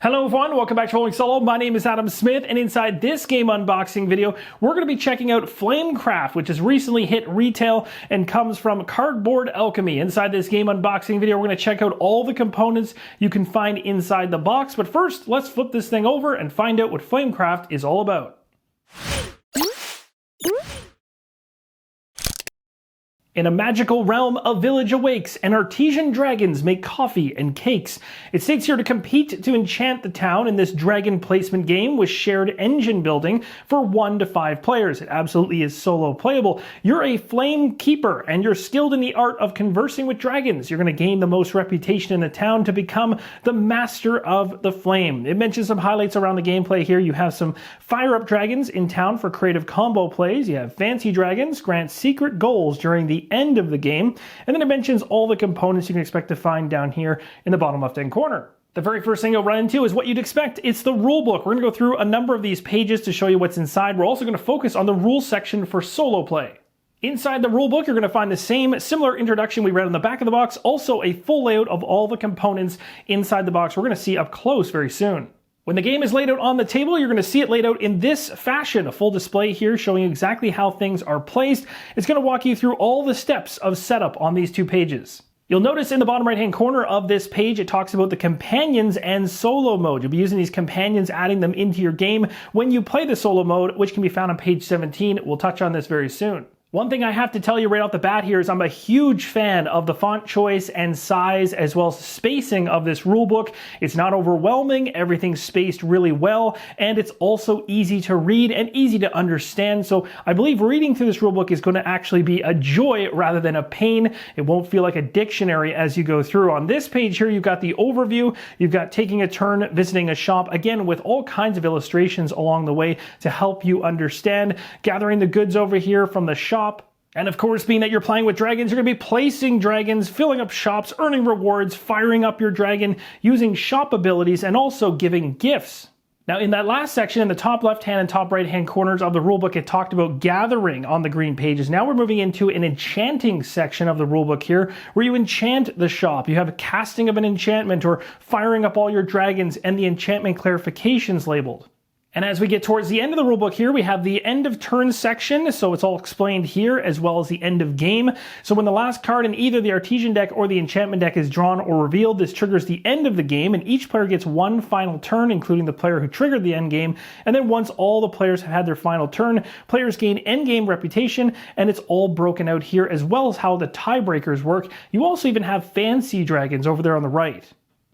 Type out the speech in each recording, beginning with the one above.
Hello everyone, welcome back to Rolling Solo. My name is Adam Smith, and inside this game unboxing video, we're going to be checking out Flamecraft, which has recently hit retail and comes from Cardboard Alchemy. Inside this game unboxing video, we're going to check out all the components you can find inside the box. But first, let's flip this thing over and find out what Flamecraft is all about. In a magical realm, a village awakes, and artisan dragons make coffee and cakes. It states here to compete to enchant the town in this dragon placement game with shared engine building for 1 to 5 players. It absolutely is solo playable. You're a Flamekeeper, and you're skilled in the art of conversing with dragons. You're going to gain the most reputation in the town to become the Master of the Flame. It mentions some highlights around the gameplay here. You have some fire-up dragons in town for creative combo plays. You have fancy dragons grant secret goals during the end of the game, and then it mentions all the components you can expect to find down here in the bottom left hand corner. The very first thing you'll run into is what you'd expect. It's the rulebook. We're going to go through a number of these pages to show you what's inside. We're also going to focus on the rules section for solo play. Inside the rulebook, you're going to find the same similar introduction we read on the back of the box, also a full layout of all the components inside the box we're going to see up close very soon. When the game is laid out on the table, you're going to see it laid out in this fashion. A full display here showing you exactly how things are placed. It's going to walk you through all the steps of setup on these 2 pages. You'll notice in the bottom right hand corner of this page, it talks about the companions and solo mode. You'll be using these companions, adding them into your game when you play the solo mode, which can be found on page 17. We'll touch on this very soon. One thing I have to tell you right off the bat here is I'm a huge fan of the font choice and size as well as spacing of this rulebook. It's not overwhelming, everything's spaced really well, and it's also easy to read and easy to understand. So I believe reading through this rulebook is going to actually be a joy rather than a pain. It won't feel like a dictionary as you go through. On this page here, you've got the overview, you've got taking a turn, visiting a shop, again with all kinds of illustrations along the way to help you understand, gathering the goods over here from the shop. And of course, being that you're playing with dragons, you're going to be placing dragons, filling up shops, earning rewards, firing up your dragon, using shop abilities, and also giving gifts. Now, in that last section, in the top left-hand and top right-hand corners of the rulebook, it talked about gathering on the green pages. Now we're moving into an enchanting section of the rulebook here, where you enchant the shop. You have a casting of an enchantment or firing up all your dragons and the enchantment clarifications labeled. And as we get towards the end of the rulebook here, we have the end of turn section, so it's all explained here, as well as the end of game. So when the last card in either the Artisan deck or the enchantment deck is drawn or revealed, this triggers the end of the game, and each player gets 1 final turn, including the player who triggered the end game. And then once all the players have had their final turn, players gain end game reputation, and it's all broken out here, as well as how the tiebreakers work. You also even have fancy dragons over there on the right.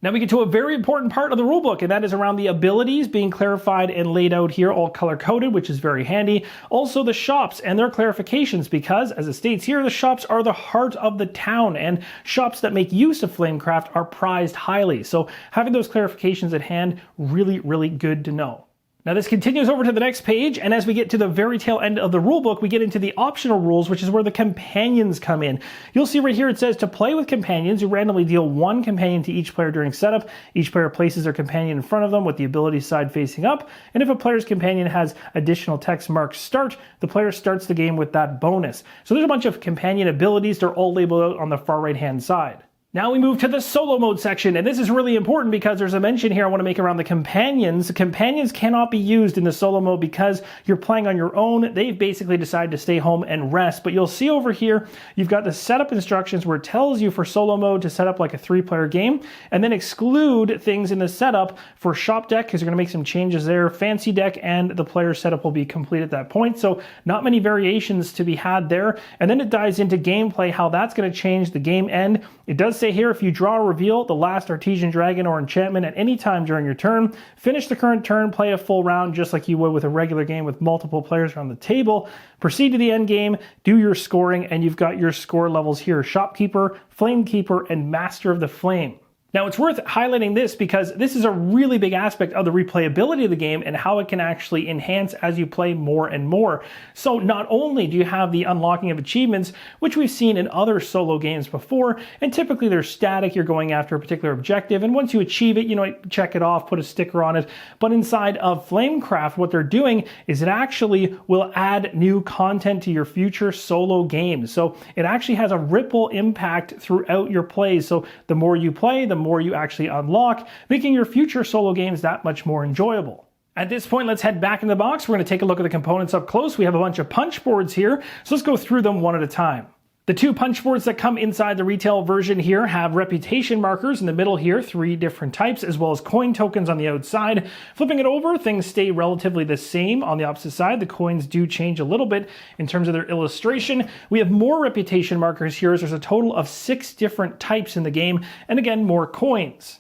Now we get to a very important part of the rulebook, and that is around the abilities being clarified and laid out here, all color-coded, which is very handy. Also the shops and their clarifications, because, as it states here, the shops are the heart of the town, and shops that make use of Flamecraft are prized highly. So having those clarifications at hand, really, really good to know. Now this continues over to the next page, and as we get to the very tail end of the rulebook, we get into the optional rules, which is where the companions come in. You'll see right here it says to play with companions, you randomly deal 1 companion to each player during setup. Each player places their companion in front of them with the ability side facing up, and if a player's companion has additional text marked start, the player starts the game with that bonus. So there's a bunch of companion abilities, they're all labeled out on the far right hand side. Now we move to the solo mode section, and this is really important because there's a mention here I want to make around the companions. The companions cannot be used in the solo mode because you're playing on your own. They've basically decided to stay home and rest, but you'll see over here, you've got the setup instructions where it tells you for solo mode to set up like a 3-player game, and then exclude things in the setup for shop deck, because you're going to make some changes there, fancy deck, and the player setup will be complete at that point. So not many variations to be had there. And then it dives into gameplay, how that's going to change the game end. It does say here, if you draw or reveal the last artisan dragon or enchantment at any time during your turn, finish the current turn, play a full round just like you would with a regular game with multiple players around the table, proceed to the end game, do your scoring, and you've got your score levels here: Shopkeeper, Flamekeeper, and Master of the Flame. Now, it's worth highlighting this because this is a really big aspect of the replayability of the game and how it can actually enhance as you play more and more. So not only do you have the unlocking of achievements, which we've seen in other solo games before, and typically they're static, you're going after a particular objective, and once you achieve it, check it off, put a sticker on it. But inside of Flamecraft, what they're doing is it actually will add new content to your future solo games. So it actually has a ripple impact throughout your plays. So the more you play, the more you actually unlock, making your future solo games that much more enjoyable. At this point, let's head back in the box. We're going to take a look at the components up close. We have a bunch of punch boards here, so let's go through them one at a time. The 2 punch boards that come inside the retail version here have reputation markers in the middle here, 3 different types, as well as coin tokens on the outside. Flipping it over, things stay relatively the same. On the opposite side, the coins do change a little bit in terms of their illustration. We have more reputation markers here, as there's a total of 6 different types in the game, and again, more coins.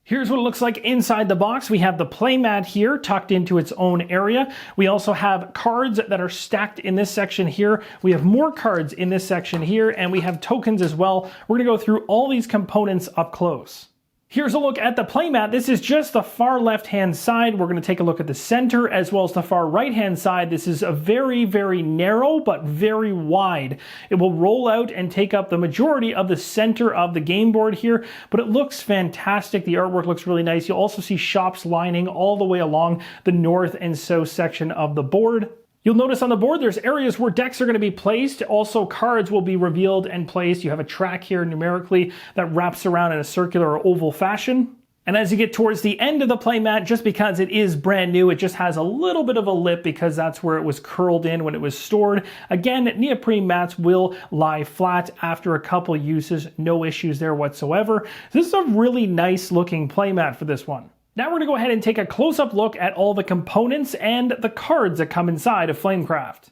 Here's what it looks like inside the box. We have the playmat here tucked into its own area. We also have cards that are stacked in this section here. We have more cards in this section here, and we have tokens as well. We're going to go through all these components up close. Here's a look at the playmat. This is just the far left-hand side. We're going to take a look at the center as well as the far right-hand side. This is a very, very narrow but very wide. It will roll out and take up the majority of the center of the game board here, but it looks fantastic. The artwork looks really nice. You'll also see shops lining all the way along the north and south section of the board. You'll notice on the board there's areas where decks are going to be placed. Also, cards will be revealed and placed. You have a track here numerically that wraps around in a circular or oval fashion. And as you get towards the end of the playmat, just because it is brand new, it just has a little bit of a lip because that's where it was curled in when it was stored. Again, neoprene mats will lie flat after a couple uses. No issues there whatsoever. This is a really nice looking playmat for this one. Now we're going to go ahead and take a close-up look at all the components and the cards that come inside of Flamecraft.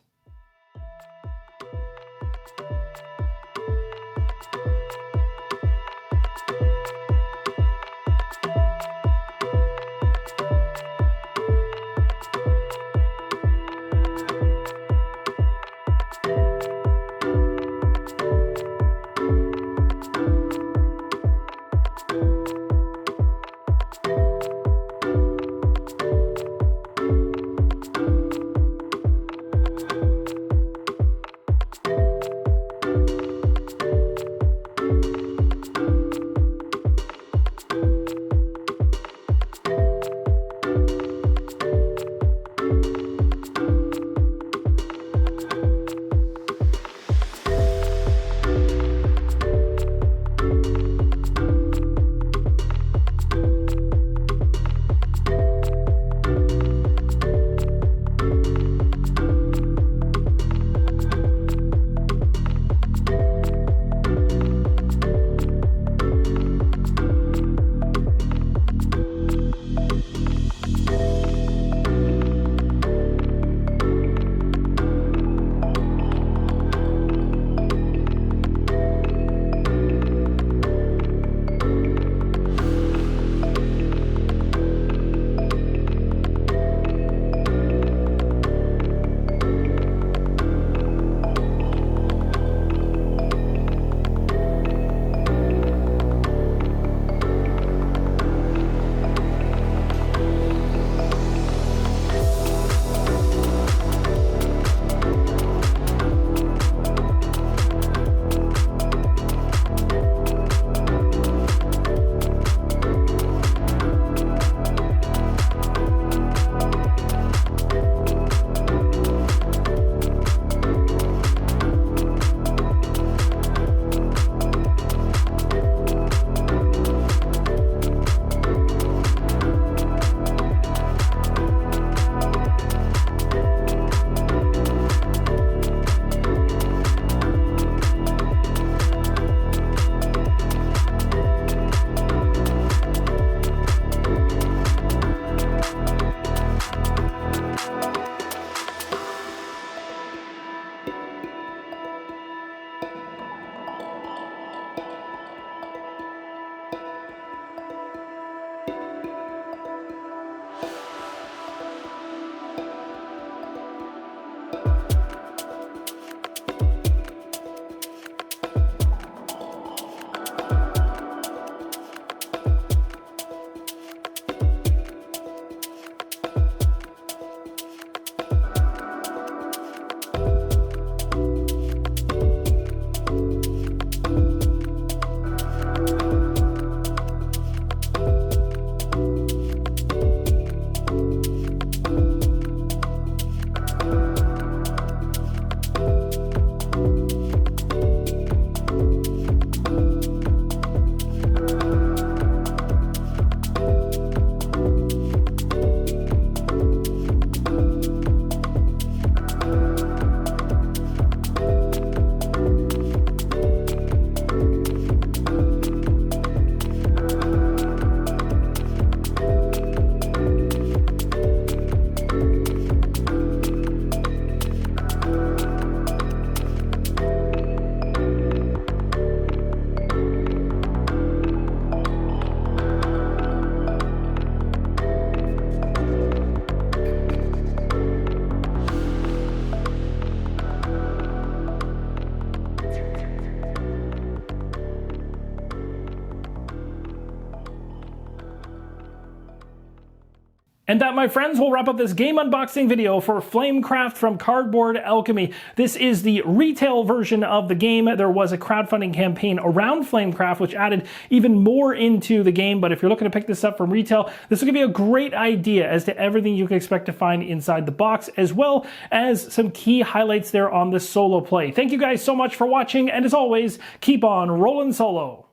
And that, my friends, will wrap up this game unboxing video for Flamecraft from Cardboard Alchemy. This is the retail version of the game. There was a crowdfunding campaign around Flamecraft, which added even more into the game. But if you're looking to pick this up from retail, this will give you a great idea as to everything you can expect to find inside the box, as well as some key highlights there on the solo play. Thank you guys so much for watching, and as always, keep on rolling solo.